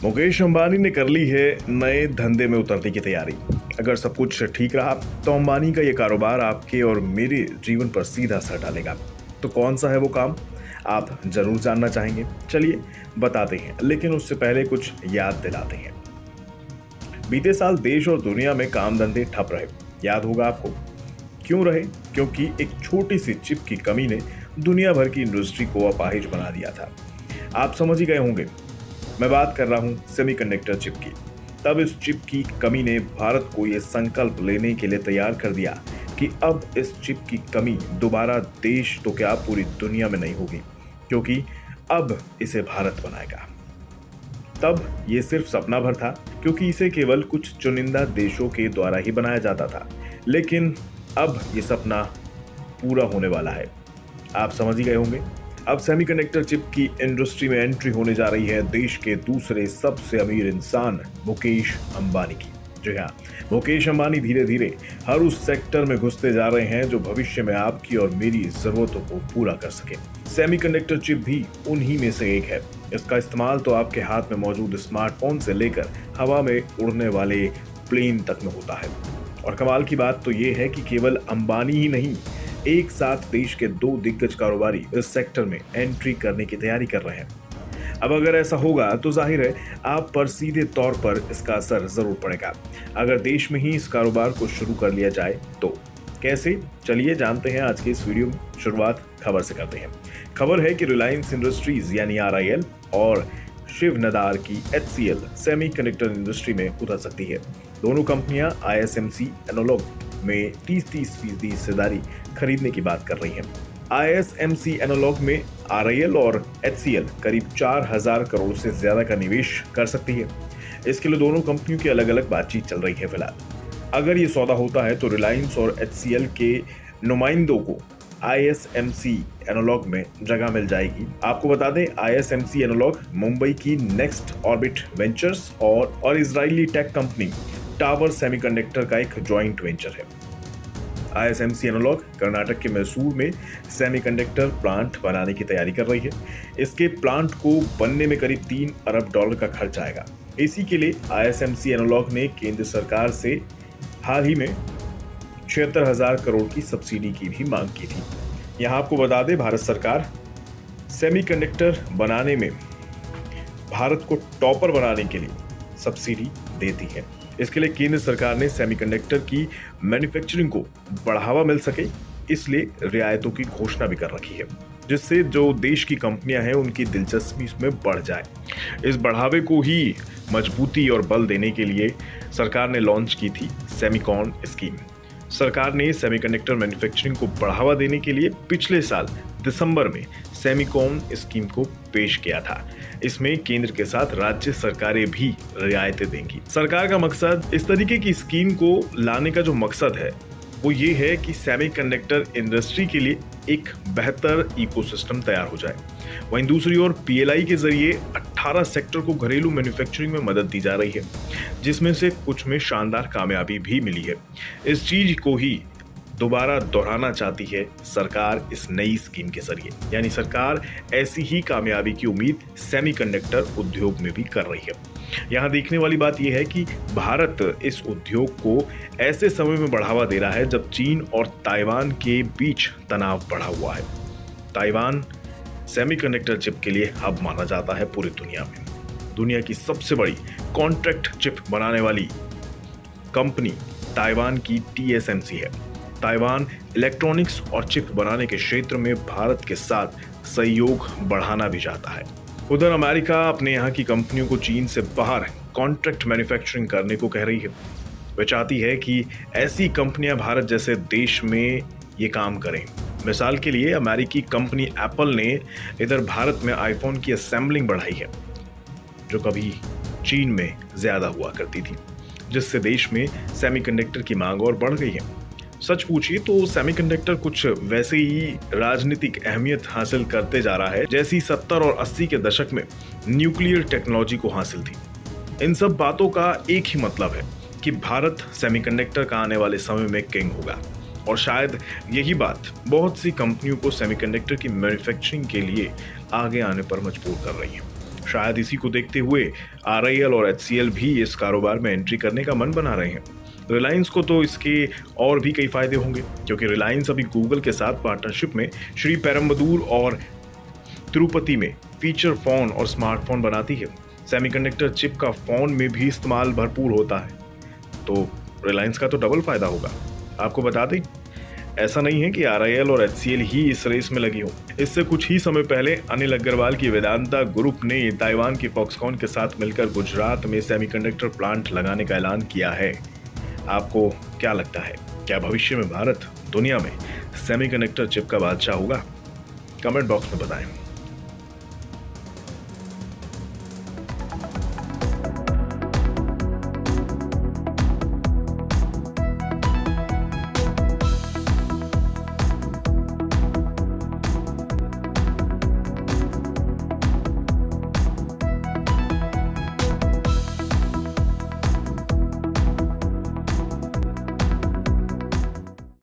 मुकेश अंबानी ने कर ली है नए धंधे में उतरने की तैयारी। अगर सब कुछ ठीक रहा तो अंबानी का ये कारोबार आपके और मेरे जीवन पर सीधा असर डालेगा। तो कौन सा है वो काम, आप जरूर जानना चाहेंगे। चलिए बताते हैं, लेकिन उससे पहले कुछ याद दिलाते हैं। बीते साल देश और दुनिया में काम धंधे ठप रहे। याद होगा आपको, क्यों रहे? क्योंकि एक छोटी सी चिप की कमी ने दुनिया भर की इंडस्ट्री को अपाहिज बना दिया था। आप समझ ही गए होंगे, मैं बात कर रहा हूं सेमीकंडक्टर चिप की। तब इस चिप की कमी ने भारत को यह संकल्प लेने के लिए तैयार कर दिया कि अब इस चिप की कमी दोबारा देश तो क्या पूरी दुनिया में नहीं होगी, क्योंकि अब इसे भारत बनाएगा। तब ये सिर्फ सपना भर था, क्योंकि इसे केवल कुछ चुनिंदा देशों के द्वारा ही बनाया जाता था। लेकिन अब ये सपना पूरा होने वाला है। आप समझ ही गए होंगे, अब सेमीकंडक्टर चिप की इंडस्ट्री में एंट्री होने जा रही है देश के दूसरे सबसे अमीर इंसान मुकेश अंबानी की। जी हाँ, मुकेश अंबानी धीरे धीरे हर उस सेक्टर में घुसते जा रहे हैं जो भविष्य में आपकी और मेरी जरूरतों को पूरा कर सके। सेमीकंडक्टर चिप भी उन्हीं में से एक है। इसका इस्तेमाल तो आपके हाथ में मौजूद स्मार्टफोन से लेकर हवा में उड़ने वाले प्लेन तक में होता है। और कमाल की बात तो ये है कि केवल अंबानी ही नहीं, एक साथ देश के दो दिग्गज कारोबारी इस सेक्टर में एंट्री करने की तैयारी कर रहे हैं। अब अगर ऐसा होगा तो जाहिर है आप पर सीधे तौर पर इसका असर जरूर पड़ेगा। अगर देश में ही इस कारोबार को शुरू कर लिया जाए तो कैसे, चलिए जानते हैं आज के इस वीडियो में। शुरुआत खबर से करते हैं। खबर है कि रिलायंस इंडस्ट्रीज यानी RIL और शिव नदार की HCL सेमीकंडक्टर इंडस्ट्री में उतर सकती है। दोनों कंपनियां ISMC एनालॉग में 30% हिस्सेदारी खरीदने की बात कर रही हैं। ISMC एनालॉग में RIL और HCL करीब 4000 करोड़ से ज्यादा का निवेश कर सकती है। इसके लिए दोनों कंपनियों की अलग अलग बातचीत चल रही है फिलहाल। अगर ये सौदा होता है तो रिलायंस और HCL के नुमाइंदों को ISMC एनालॉग में जगह मिल जाएगी। आपको बता दें, ISMC एनालॉग मुंबई की नेक्स्ट ऑर्बिट वेंचर्स और Israeli tech company tower semiconductor का एक जॉइंट वेंचर है। ISMC एनालॉग कर्नाटक के मैसूर में सेमीकंडक्टर प्लांट बनाने की तैयारी कर रही है। इसके प्लांट को बनने में करीब $3 अरब का खर्च आएगा। इसी के लिए ISMC एनालॉग ने केंद्र सरकार से हाल ही में 76,000 करोड़ की सब्सिडी की भी मांग की थी। यहाँ आपको बता दें, भारत सरकार सेमीकंडक्टर बनाने में भारत को टॉपर बनाने के लिए सब्सिडी देती है। इसके लिए केंद्र सरकार ने सेमीकंडक्टर की मैन्युफैक्चरिंग को बढ़ावा मिल सके, इसलिए रियायतों की घोषणा भी कर रखी है, जिससे जो देश की कंपनियां हैं उनकी दिलचस्पी इसमें बढ़ जाए। इस बढ़ावे को ही मजबूती और बल देने के लिए सरकार ने लॉन्च की थी सेमीकॉन स्कीम। सरकार ने सेमीकंडक्टर मैन्युफैक्चरिंग को बढ़ावा देने के लिए पिछले साल दिसंबर में सेमीकॉन स्कीम को पेश किया था। इसमें केंद्र के साथ राज्य सरकारें भी रियायतें देंगी। सरकार का मकसद, इस तरीके की स्कीम को लाने का जो मकसद है वो ये है कि सेमीकंडक्टर इंडस्ट्री के लिए एक बेहतर इकोसिस्टम तैयार हो जाए। वहीं दूसरी ओर PLI के जरिए 18 सेक्टर को घरेलू मैन्युफैक्चरिंग में मदद दी जा रही है, जिसमें से कुछ में शानदार कामयाबी भी मिली है। इस चीज को ही दोबारा दोहराना चाहती है सरकार इस नई स्कीम के जरिए। यानी सरकार ऐसी ही कामयाबी की उम्मीद सेमीकंडक्टर उद्योग में भी कर रही है। यहाँ देखने वाली बात यह है कि भारत इस उद्योग को ऐसे समय में बढ़ावा दे रहा है जब चीन और ताइवान के बीच तनाव बढ़ा हुआ है। ताइवान सेमीकंडक्टर चिप के लिए हब माना जाता है पूरी दुनिया में। दुनिया की सबसे बड़ी कॉन्ट्रैक्ट चिप बनाने वाली कंपनी ताइवान की TSMC है। ताइवान इलेक्ट्रॉनिक्स और चिप बनाने के क्षेत्र में भारत के साथ सहयोग बढ़ाना भी चाहता है। उधर अमेरिका अपने यहाँ की कंपनियों को चीन से बाहर कॉन्ट्रैक्ट मैन्युफैक्चरिंग करने को कह रही है। वह चाहती है कि ऐसी कंपनियां भारत जैसे देश में ये काम करें। मिसाल के लिए अमेरिकी कंपनी एप्पल ने इधर भारत में आईफोन की असेंबलिंग बढ़ाई है, जो कभी चीन में ज्यादा हुआ करती थी, जिससे देश में सेमीकंडक्टर की मांग और बढ़ गई है। सच पूछिए तो सेमीकंडक्टर कुछ वैसे ही राजनीतिक अहमियत हासिल करते जा रहा है जैसी 70 और 80 के दशक में न्यूक्लियर टेक्नोलॉजी को हासिल थी। इन सब बातों का एक ही मतलब है कि भारत सेमीकंडक्टर का आने वाले समय में किंग होगा। और शायद यही बात बहुत सी कंपनियों को सेमीकंडक्टर की मैन्युफैक्चरिंग के लिए आगे आने पर मजबूर कर रही है। शायद इसी को देखते हुए आरआईएल और एचसीएल भी इस कारोबार में एंट्री करने का मन बना रहे हैं। रिलायंस को तो इसके और भी कई फायदे होंगे, क्योंकि रिलायंस अभी गूगल के साथ पार्टनरशिप में श्री पेरम्बदूर और तिरुपति में फीचर फोन और स्मार्टफोन बनाती है। सेमीकंडक्टर चिप का फोन में भी इस्तेमाल भरपूर होता है, तो रिलायंस का तो डबल फायदा होगा। आपको बता दें, ऐसा नहीं है कि आरआईएल और एचसीएल ही इस रेस में लगी हो। इससे कुछ ही समय पहले अनिल अग्रवाल की वेदांता ग्रुप ने ताइवान की फॉक्सकॉन के साथ मिलकर गुजरात में सेमीकंडक्टर प्लांट लगाने का ऐलान किया है। आपको क्या लगता है, क्या भविष्य में भारत दुनिया में सेमीकंडक्टर चिप का बादशाह होगा? कमेंट बॉक्स में बताएं।